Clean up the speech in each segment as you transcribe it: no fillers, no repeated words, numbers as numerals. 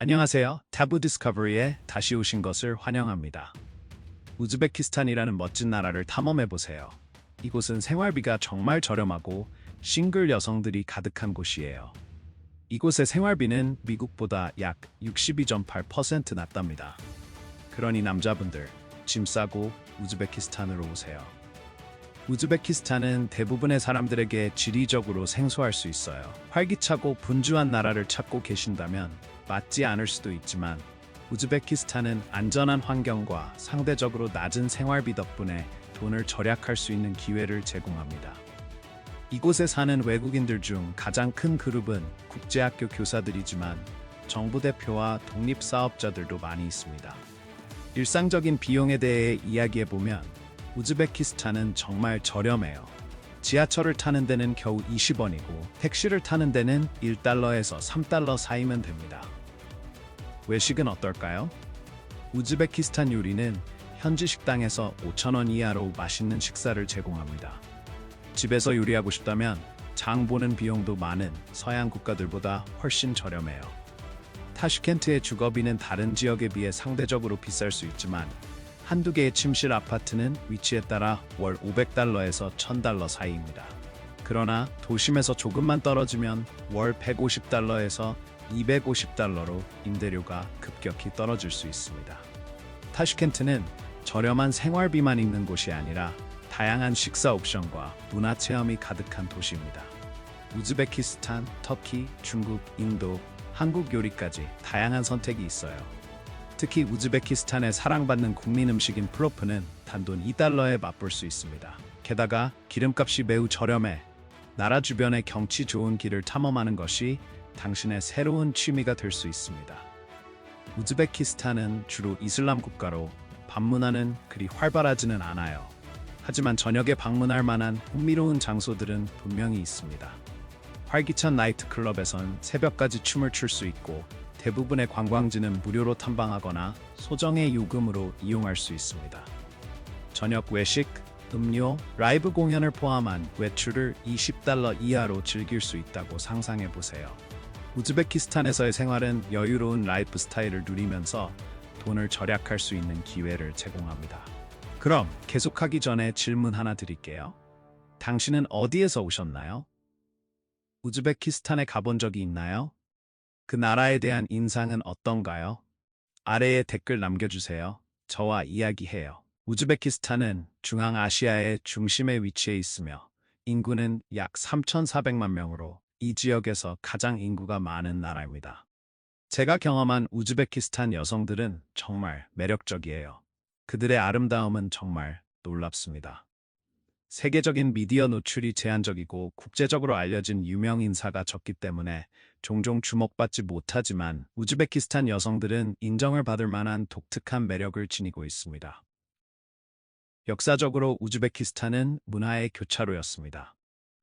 안녕하세요. 타부 디스커버리에 다시 오신 것을 환영합니다. 우즈베키스탄이라는 멋진 나라를 탐험해보세요. 이곳은 생활비가 정말 저렴하고 싱글 여성들이 가득한 곳이에요. 이곳의 생활비는 미국보다 약 62.8% 낮답니다. 그러니 남자분들, 짐 싸고 우즈베키스탄으로 오세요. 우즈베키스탄은 대부분의 사람들에게 지리적으로 생소할 수 있어요. 활기차고 분주한 나라를 찾고 계신다면 맞지 않을 수도 있지만 우즈베키스탄은 안전한 환경과 상대적으로 낮은 생활비 덕분에 돈을 절약할 수 있는 기회를 제공합니다. 이곳에 사는 외국인들 중 가장 큰 그룹은 국제학교 교사들이지만 정부 대표와 독립사업자들도 많이 있습니다. 일상적인 비용에 대해 이야기해보면 우즈베키스탄은 정말 저렴해요. 지하철을 타는 데는 겨우 20원이고 택시를 타는 데는 1달러에서 3달러 사이면 됩니다. 외식은 어떨까요? 우즈베키스탄 요리는 현지 식당에서 5,000원 이하로 맛있는 식사를 제공합니다. 집에서 요리하고 싶다면 장 보는 비용도 많은 서양 국가들보다 훨씬 저렴해요. 타슈켄트의 주거비는 다른 지역에 비해 상대적으로 비쌀 수 있지만 한두 개의 침실 아파트는 위치에 따라 월 500달러에서 1,000달러 사이입니다. 그러나 도심에서 조금만 떨어지면 월 150달러에서 250달러로 임대료가 급격히 떨어질 수 있습니다. 타슈켄트는 저렴한 생활비만 있는 곳이 아니라 다양한 식사 옵션과 문화 체험이 가득한 도시입니다. 우즈베키스탄, 터키, 중국, 인도, 한국 요리까지 다양한 선택이 있어요. 특히 우즈베키스탄의 사랑받는 국민 음식인 플로프는 단돈 2달러에 맛볼 수 있습니다. 게다가 기름값이 매우 저렴해 나라 주변의 경치 좋은 길을 탐험하는 것이 당신의 새로운 취미가 될 수 있습니다. 우즈베키스탄은 주로 이슬람 국가로 밤 문화는 그리 활발하지는 않아요. 하지만 저녁에 방문할 만한 흥미로운 장소들은 분명히 있습니다. 활기찬 나이트클럽에선 새벽까지 춤을 출 수 있고 대부분의 관광지는 무료로 탐방하거나 소정의 요금으로 이용할 수 있습니다. 저녁 외식, 음료, 라이브 공연을 포함한 외출을 20달러 이하로 즐길 수 있다고 상상해 보세요. 우즈베키스탄에서의 생활은 여유로운 라이프 스타일을 누리면서 돈을 절약할 수 있는 기회를 제공합니다. 그럼 계속하기 전에 질문 하나 드릴게요. 당신은 어디에서 오셨나요? 우즈베키스탄에 가본 적이 있나요? 그 나라에 대한 인상은 어떤가요? 아래에 댓글 남겨주세요. 저와 이야기해요. 우즈베키스탄은 중앙아시아의 중심에 위치해 있으며 인구는 약 3,400만 명으로 이 지역에서 가장 인구가 많은 나라입니다. 제가 경험한 우즈베키스탄 여성들은 정말 매력적이에요. 그들의 아름다움은 정말 놀랍습니다. 세계적인 미디어 노출이 제한적이고 국제적으로 알려진 유명 인사가 적기 때문에 종종 주목받지 못하지만 우즈베키스탄 여성들은 인정을 받을 만한 독특한 매력을 지니고 있습니다. 역사적으로 우즈베키스탄은 문화의 교차로였습니다.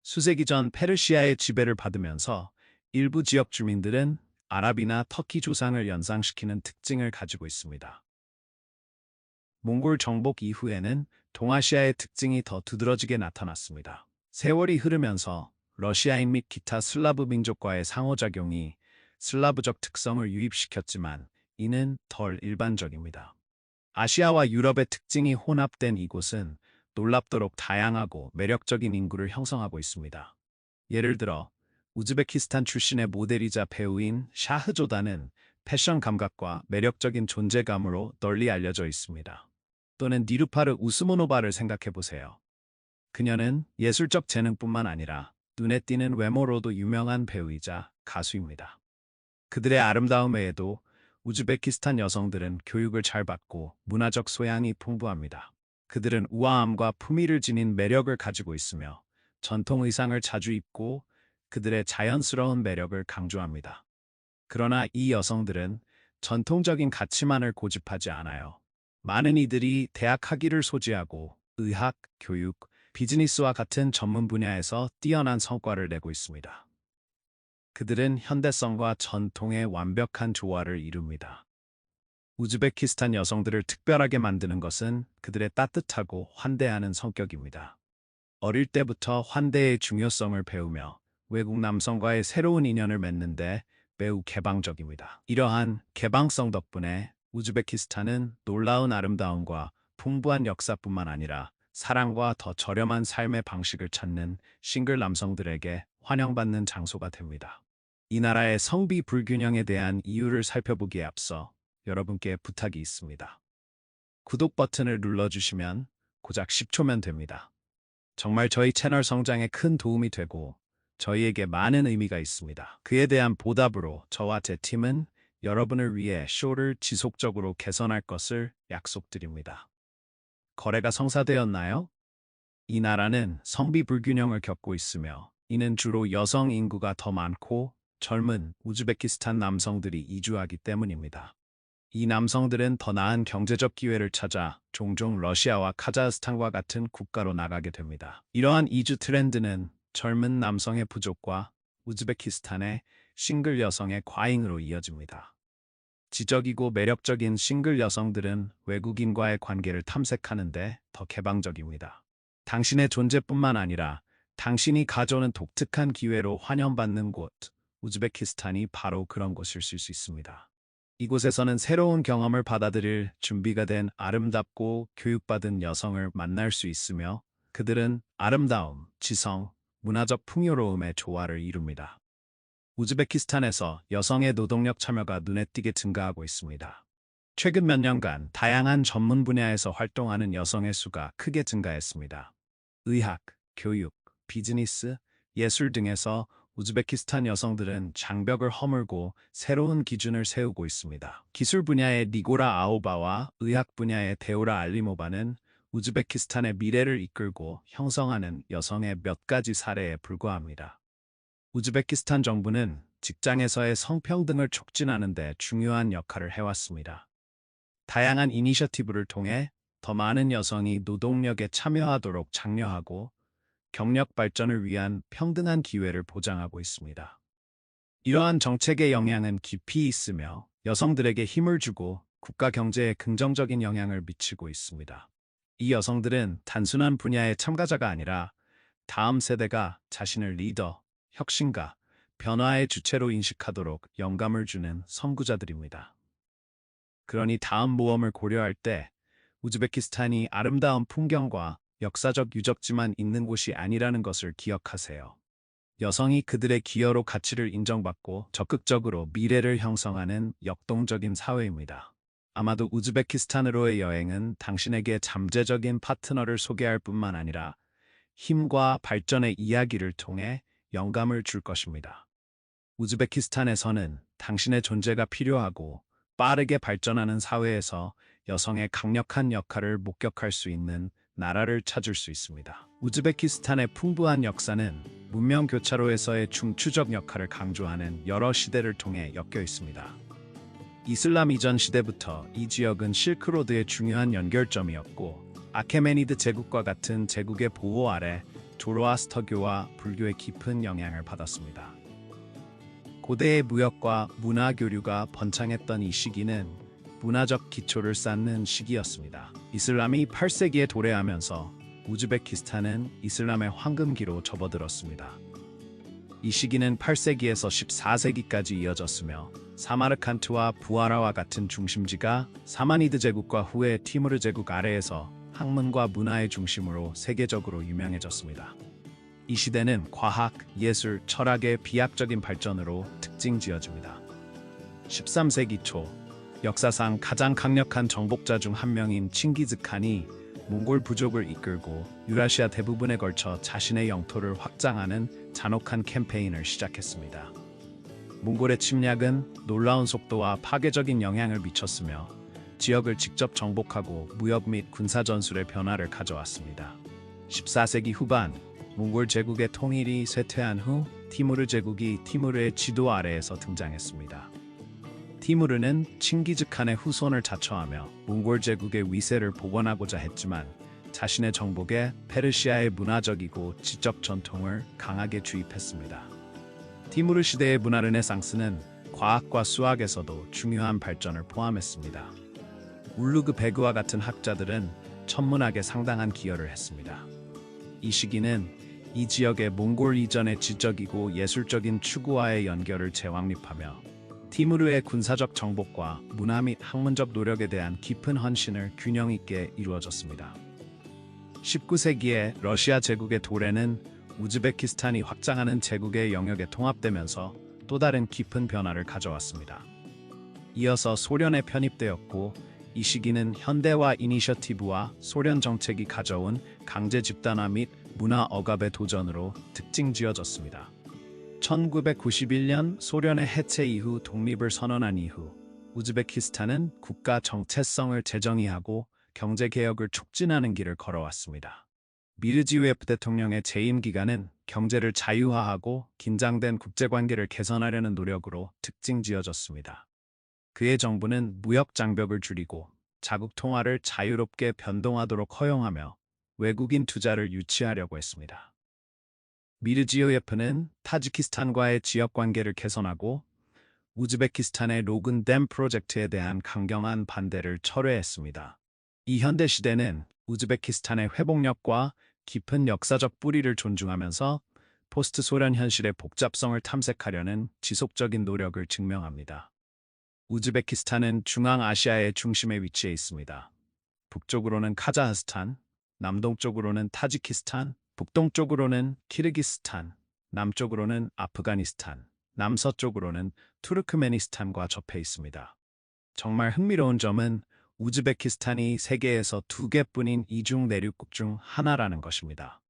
수세기 전 페르시아의 지배를 받으면서 일부 지역 주민들은 아랍이나 터키 조상을 연상시키는 특징을 가지고 있습니다. 몽골 정복 이후에는 동아시아의 특징이 더 두드러지게 나타났습니다. 세월이 흐르면서 러시아인 및 기타 슬라브 민족과의 상호작용이 슬라브적 특성을 유입시켰지만 이는 덜 일반적입니다. 아시아와 유럽의 특징이 혼합된 이곳은 놀랍도록 다양하고 매력적인 인구를 형성하고 있습니다. 예를 들어 우즈베키스탄 출신의 모델이자 배우인 샤흐조다는 패션 감각과 매력적인 존재감으로 널리 알려져 있습니다. 또는 니루파르 우스모노바를 생각해보세요. 그녀는 예술적 재능뿐만 아니라 눈에 띄는 외모로도 유명한 배우이자 가수입니다. 그들의 아름다움 외에도 우즈베키스탄 여성들은 교육을 잘 받고 문화적 소양이 풍부합니다. 그들은 우아함과 품위를 지닌 매력을 가지고 있으며 전통 의상을 자주 입고 그들의 자연스러운 매력을 강조합니다. 그러나 이 여성들은 전통적인 가치만을 고집하지 않아요. 많은 이들이 대학 학위를 소지하고 의학, 교육, 비즈니스와 같은 전문 분야에서 뛰어난 성과를 내고 있습니다. 그들은 현대성과 전통의 완벽한 조화를 이룹니다. 우즈베키스탄 여성들을 특별하게 만드는 것은 그들의 따뜻하고 환대하는 성격입니다. 어릴 때부터 환대의 중요성을 배우며 외국 남성과의 새로운 인연을 맺는데 매우 개방적입니다. 이러한 개방성 덕분에 우즈베키스탄은 놀라운 아름다움과 풍부한 역사뿐만 아니라 사랑과 더 저렴한 삶의 방식을 찾는 싱글 남성들에게 환영받는 장소가 됩니다. 이 나라의 성비 불균형에 대한 이유를 살펴보기에 앞서 여러분께 부탁이 있습니다. 구독 버튼을 눌러주시면 고작 10초면 됩니다. 정말 저희 채널 성장에 큰 도움이 되고 저희에게 많은 의미가 있습니다. 그에 대한 보답으로 저와 제 팀은 여러분을 위해 쇼를 지속적으로 개선할 것을 약속드립니다. 거래가 성사되었나요? 이 나라는 성비 불균형을 겪고 있으며 이는 주로 여성 인구가 더 많고 젊은 우즈베키스탄 남성들이 이주하기 때문입니다. 이 남성들은 더 나은 경제적 기회를 찾아 종종 러시아와 카자흐스탄과 같은 국가로 나가게 됩니다. 이러한 이주 트렌드는 젊은 남성의 부족과 우즈베키스탄의 싱글 여성의 과잉으로 이어집니다. 지적이고 매력적인 싱글 여성들은 외국인과의 관계를 탐색하는데 더 개방적입니다. 당신의 존재뿐만 아니라 당신이 가져오는 독특한 기회로 환영받는 곳, 우즈베키스탄이 바로 그런 곳일 수 있습니다. 이곳에서는 새로운 경험을 받아들일 준비가 된 아름답고 교육받은 여성을 만날 수 있으며 그들은 아름다움, 지성, 문화적 풍요로움의 조화를 이룹니다. 우즈베키스탄에서 여성의 노동력 참여가 눈에 띄게 증가하고 있습니다. 최근 몇 년간 다양한 전문 분야에서 활동하는 여성의 수가 크게 증가했습니다. 의학, 교육, 비즈니스, 예술 등에서 우즈베키스탄 여성들은 장벽을 허물고 새로운 기준을 세우고 있습니다. 기술 분야의 니고라 아오바와 의학 분야의 데오라 알리모바는 우즈베키스탄의 미래를 이끌고 형성하는 여성의 몇 가지 사례에 불과합니다. 우즈베키스탄 정부는 직장에서의 성평등을 촉진하는 데 중요한 역할을 해왔습니다. 다양한 이니셔티브를 통해 더 많은 여성이 노동력에 참여하도록 장려하고 경력 발전을 위한 평등한 기회를 보장하고 있습니다. 이러한 정책의 영향은 깊이 있으며 여성들에게 힘을 주고 국가 경제에 긍정적인 영향을 미치고 있습니다. 이 여성들은 단순한 분야의 참가자가 아니라 다음 세대가 자신을 리더, 혁신가, 변화의 주체로 인식하도록 영감을 주는 선구자들입니다. 그러니 다음 모험을 고려할 때 우즈베키스탄이 아름다운 풍경과 역사적 유적지만 있는 곳이 아니라는 것을 기억하세요. 여성이 그들의 기여로 가치를 인정받고 적극적으로 미래를 형성하는 역동적인 사회입니다. 아마도 우즈베키스탄으로의 여행은 당신에게 잠재적인 파트너를 소개할 뿐만 아니라 힘과 발전의 이야기를 통해 영감을 줄 것입니다. 우즈베키스탄에서는 당신의 존재가 필요하고 빠르게 발전하는 사회에서 여성의 강력한 역할을 목격할 수 있는 나라를 찾을 수 있습니다. 우즈베키스탄의 풍부한 역사는 문명 교차로에서의 중추적 역할을 강조하는 여러 시대를 통해 엮여 있습니다. 이슬람 이전 시대부터 이 지역은 실크로드의 중요한 연결점이었고 아케메니드 제국과 같은 제국의 보호 아래 조로아스터교와 불교의 깊은 영향을 받았습니다. 고대의 무역과 문화 교류가 번창했던 이 시기는 문화적 기초를 쌓는 시기였습니다. 이슬람이 8세기에 도래하면서 우즈베키스탄은 이슬람의 황금기로 접어들었습니다. 이 시기는 8세기에서 14세기까지 이어졌으며 사마르칸트와 부하라와 같은 중심지가 사마니드 제국과 후에 티무르 제국 아래에서 학문과 문화의 중심으로 세계적으로 유명해졌습니다. 이 시대는 과학, 예술, 철학의 비약적인 발전으로 특징지어집니다. 13세기 초 역사상 가장 강력한 정복자 중 한 명인 칭기즈칸이 몽골 부족을 이끌고 유라시아 대부분에 걸쳐 자신의 영토를 확장하는 잔혹한 캠페인을 시작했습니다. 몽골의 침략은 놀라운 속도와 파괴적인 영향을 미쳤으며 지역을 직접 정복하고 무역 및 군사 전술의 변화를 가져왔습니다. 14세기 후반 몽골 제국의 통일이 쇠퇴한 후 티무르 제국이 티무르의 지도 아래에서 등장했습니다. 티무르는 칭기즈칸의 후손을 자처하며 몽골 제국의 위세를 복원하고자 했지만 자신의 정복에 페르시아의 문화적이고 지적 전통을 강하게 주입했습니다. 티무르 시대의 문화 르네상스는 과학과 수학에서도 중요한 발전을 포함했습니다. 울루그 베그와 같은 학자들은 천문학에 상당한 기여를 했습니다. 이 시기는 이 지역의 몽골 이전의 지적이고 예술적인 추구와의 연결을 재확립하며 티무르의 군사적 정복과 문화 및 학문적 노력에 대한 깊은 헌신을 균형 있게 이루어졌습니다. 19세기에 러시아 제국의 도래는 우즈베키스탄이 확장하는 제국의 영역에 통합되면서 또 다른 깊은 변화를 가져왔습니다. 이어서 소련에 편입되었고, 이 시기는 현대화 이니셔티브와 소련 정책이 가져온 강제 집단화 및 문화 억압의 도전으로 특징지어졌습니다. 1991년 소련의 해체 이후 독립을 선언한 이후 우즈베키스탄은 국가 정체성을 재정의하고 경제개혁을 촉진하는 길을 걸어왔습니다. 미르지요예프 대통령의 재임 기간은 경제를 자유화하고 긴장된 국제관계를 개선하려는 노력으로 특징지어졌습니다. 그의 정부는 무역 장벽을 줄이고 자국 통화를 자유롭게 변동하도록 허용하며 외국인 투자를 유치하려고 했습니다. 미르지요예프는 타지키스탄과의 지역 관계를 개선하고 우즈베키스탄의 로근댐 프로젝트에 대한 강경한 반대를 철회했습니다. 이 현대 시대는 우즈베키스탄의 회복력과 깊은 역사적 뿌리를 존중하면서 포스트 소련 현실의 복잡성을 탐색하려는 지속적인 노력을 증명합니다. 우즈베키스탄은 중앙아시아의 중심에 위치해 있습니다. 북쪽으로는 카자흐스탄, 남동쪽으로는 타지키스탄, 북동쪽으로는 키르기스탄, 남쪽으로는 아프가니스탄, 남서쪽으로는 투르크메니스탄과 접해 있습니다. 정말 흥미로운 점은 우즈베키스탄이 세계에서 2개뿐인 이중 내륙국 중 하나라는 것입니다.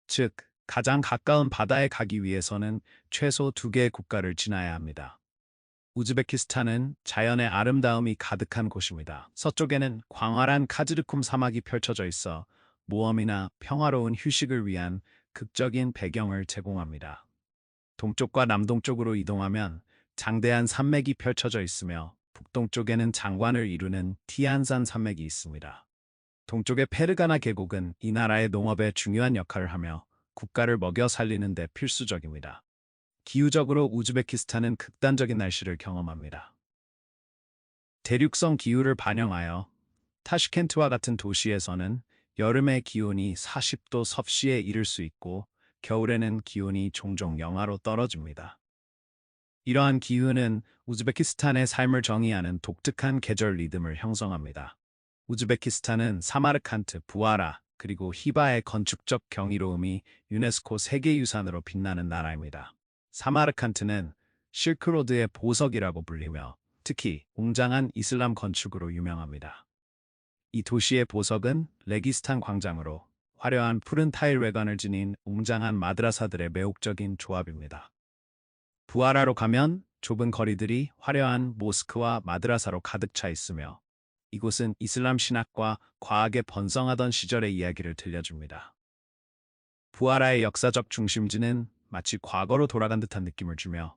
즉, 가장 가까운 바다에 가기 위해서는 최소 2개의 국가를 지나야 합니다. 우즈베키스탄은 자연의 아름다움이 가득한 곳입니다. 서쪽에는 광활한 카즈르쿰 사막이 펼쳐져 있어 모험이나 평화로운 휴식을 위한 극적인 배경을 제공합니다. 동쪽과 남동쪽으로 이동하면 장대한 산맥이 펼쳐져 있으며 북동쪽에는 장관을 이루는 티안산 산맥이 있습니다. 동쪽의 페르가나 계곡은 이 나라의 농업에 중요한 역할을 하며 국가를 먹여 살리는 데 필수적입니다. 기후적으로 우즈베키스탄은 극단적인 날씨를 경험합니다. 대륙성 기후를 반영하여 타슈켄트와 같은 도시에서는 여름의 기온이 40도 섭씨에 이를 수 있고 겨울에는 기온이 종종 영하로 떨어집니다. 이러한 기후는 우즈베키스탄의 삶을 정의하는 독특한 계절 리듬을 형성합니다. 우즈베키스탄은 사마르칸트, 부하라, 그리고 히바의 건축적 경이로움이 유네스코 세계유산으로 빛나는 나라입니다. 사마르칸트는 실크로드의 보석이라고 불리며 특히 웅장한 이슬람 건축으로 유명합니다. 이 도시의 보석은 레기스탄 광장으로 화려한 푸른 타일 외관을 지닌 웅장한 마드라사들의 매혹적인 조합입니다. 부하라로 가면 좁은 거리들이 화려한 모스크와 마드라사로 가득 차 있으며 이곳은 이슬람 신학과 과학에 번성하던 시절의 이야기를 들려줍니다. 부하라의 역사적 중심지는 마치 과거로 돌아간 듯한 느낌을 주며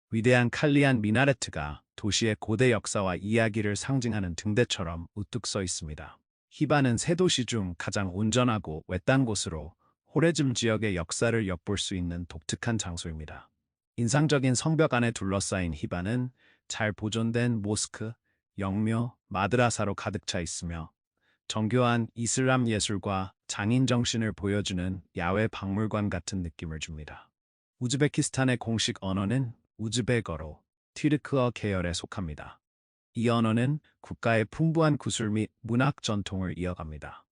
위대한 칼리안 미나레트가 도시의 고대 역사와 이야기를 상징하는 등대처럼 우뚝 서 있습니다. 히바는 세 도시 중 가장 온전하고 외딴 곳으로 호레즘 지역의 역사를 엿볼 수 있는 독특한 장소입니다. 인상적인 성벽 안에 둘러싸인 히바는 잘 보존된 모스크, 영묘, 마드라사로 가득 차 있으며 정교한 이슬람 예술과 장인 정신을 보여주는 야외 박물관 같은 느낌을 줍니다. 우즈베키스탄의 공식 언어는 우즈베거로 튀르크어 계열에 속합니다. 이 언어는 국가의 풍부한 구술 및 문학 전통을 이어갑니다.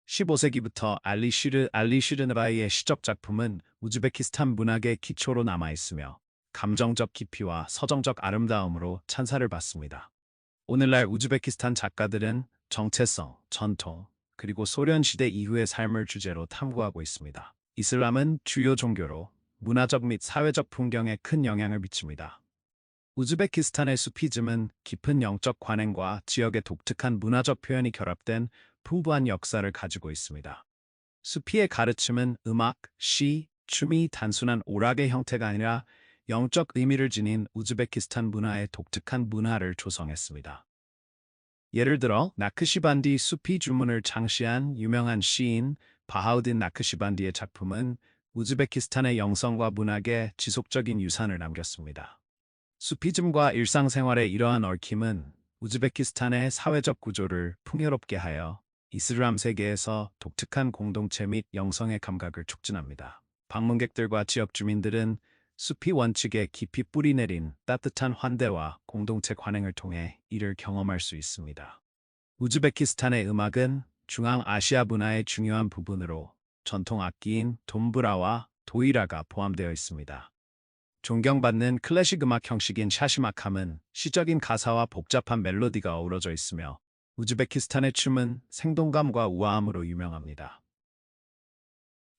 15세기부터 알리슈르나바이의 시적 작품은 우즈베키스탄 문학의 기초로 남아있으며 감정적 깊이와 서정적 아름다움으로 찬사를 받습니다. 오늘날 우즈베키스탄 작가들은 정체성, 전통, 그리고 소련 시대 이후의 삶을 주제로 탐구하고 있습니다. 이슬람은 주요 종교로 문화적 및 사회적 풍경에 큰 영향을 미칩니다. 우즈베키스탄의 수피즘은 깊은 영적 관행과 지역의 독특한 문화적 표현이 결합된 풍부한 역사를 가지고 있습니다. 수피의 가르침은 음악, 시, 춤이 단순한 오락의 형태가 아니라 영적 의미를 지닌 우즈베키스탄 문화의 독특한 문화를 조성했습니다. 예를 들어 나크시반디 수피 주문을 창시한 유명한 시인 바하우딘 나크시반디의 작품은 우즈베키스탄의 영성과 문학에 지속적인 유산을 남겼습니다. 수피즘과 일상생활의 이러한 얽힘은 우즈베키스탄의 사회적 구조를 풍요롭게 하여 이슬람 세계에서 독특한 공동체 및 영성의 감각을 촉진합니다. 방문객들과 지역 주민들은 숲이 원칙에 깊이 뿌리내린 따뜻한 환대와 공동체 관행을 통해 이를 경험할 수 있습니다. 우즈베키스탄의 음악은 중앙아시아 문화의 중요한 부분으로 전통 악기인 돈브라와 도이라가 포함되어 있습니다. 존경받는 클래식 음악 형식인 샤시마캄은 시적인 가사와 복잡한 멜로디가 어우러져 있으며 우즈베키스탄의 춤은 생동감과 우아함으로 유명합니다.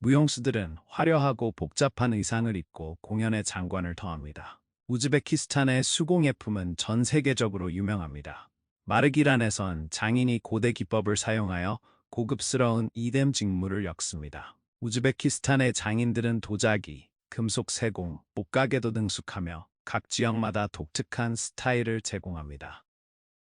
무용수들은 화려하고 복잡한 의상을 입고 공연의 장관을 더합니다. 우즈베키스탄의 수공예품은 전 세계적으로 유명합니다. 마르기란에선 장인이 고대 기법을 사용하여 고급스러운 이뎀 직물을 엮습니다. 우즈베키스탄의 장인들은 도자기, 금속 세공, 목가게도 등숙하며 각 지역마다 독특한 스타일을 제공합니다.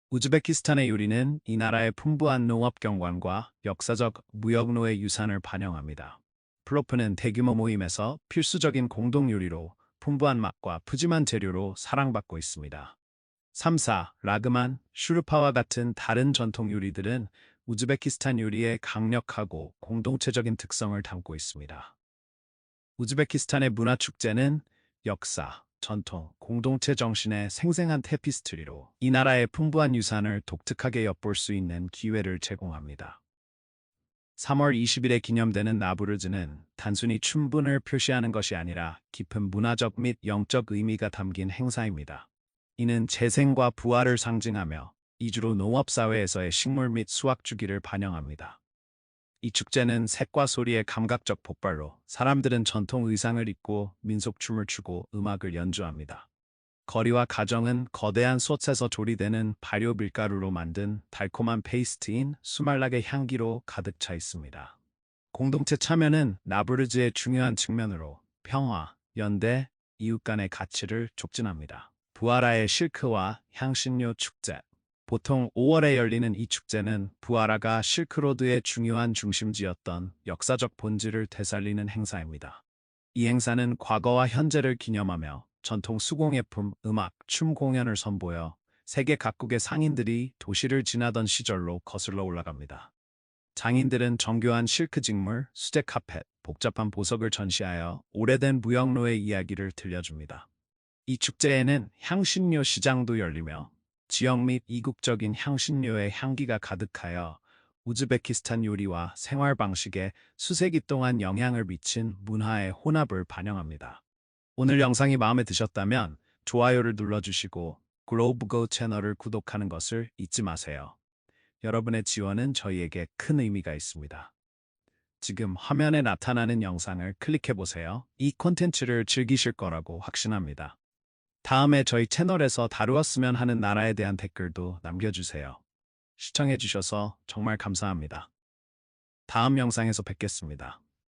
우즈베키스탄의 요리는 이 나라의 풍부한 농업 경관과 역사적 무역로의 유산을 반영합니다. 플로프는 대규모 모임에서 필수적인 공동 요리로 풍부한 맛과 푸짐한 재료로 사랑받고 있습니다. 삼사, 라그만, 슈르파와 같은 다른 전통 요리들은 우즈베키스탄 요리의 강력하고 공동체적인 특성을 담고 있습니다. 우즈베키스탄의 문화축제는 역사, 전통, 공동체 정신의 생생한 테피스트리로 이 나라의 풍부한 유산을 독특하게 엿볼 수 있는 기회를 제공합니다. 3월 20일에 기념되는 나부르즈는 단순히 춤분을 표시하는 것이 아니라 깊은 문화적 및 영적 의미가 담긴 행사입니다. 이는 재생과 부활을 상징하며 이주로 농업사회에서의 식물 및 수확 주기를 반영합니다. 이 축제는 색과 소리의 감각적 폭발로 사람들은 전통 의상을 입고 민속춤을 추고 음악을 연주합니다. 거리와 가정은 거대한 솥에서 조리되는 발효 밀가루로 만든 달콤한 페이스트인 수말락의 향기로 가득 차 있습니다. 공동체 참여는 나부르즈의 중요한 측면으로 평화, 연대, 이웃 간의 가치를 촉진합니다. 부하라의 실크와 향신료 축제. 보통 5월에 열리는 이 축제는 부하라가 실크로드의 중요한 중심지였던 역사적 본질을 되살리는 행사입니다. 이 행사는 과거와 현재를 기념하며 전통 수공예품, 음악, 춤 공연을 선보여 세계 각국의 상인들이 도시를 지나던 시절로 거슬러 올라갑니다. 장인들은 정교한 실크 직물, 수제 카펫, 복잡한 보석을 전시하여 오래된 무역로의 이야기를 들려줍니다. 이 축제에는 향신료 시장도 열리며 지역 및 이국적인 향신료의 향기가 가득하여 우즈베키스탄 요리와 생활 방식에 수세기 동안 영향을 미친 문화의 혼합을 반영합니다. 오늘 영상이 마음에 드셨다면 좋아요를 눌러주시고 글로브고 채널을 구독하는 것을 잊지 마세요. 여러분의 지원은 저희에게 큰 의미가 있습니다. 지금 화면에 나타나는 영상을 클릭해보세요. 이 콘텐츠를 즐기실 거라고 확신합니다. 다음에 저희 채널에서 다루었으면 하는 나라에 대한 댓글도 남겨주세요. 시청해주셔서 정말 감사합니다. 다음 영상에서 뵙겠습니다.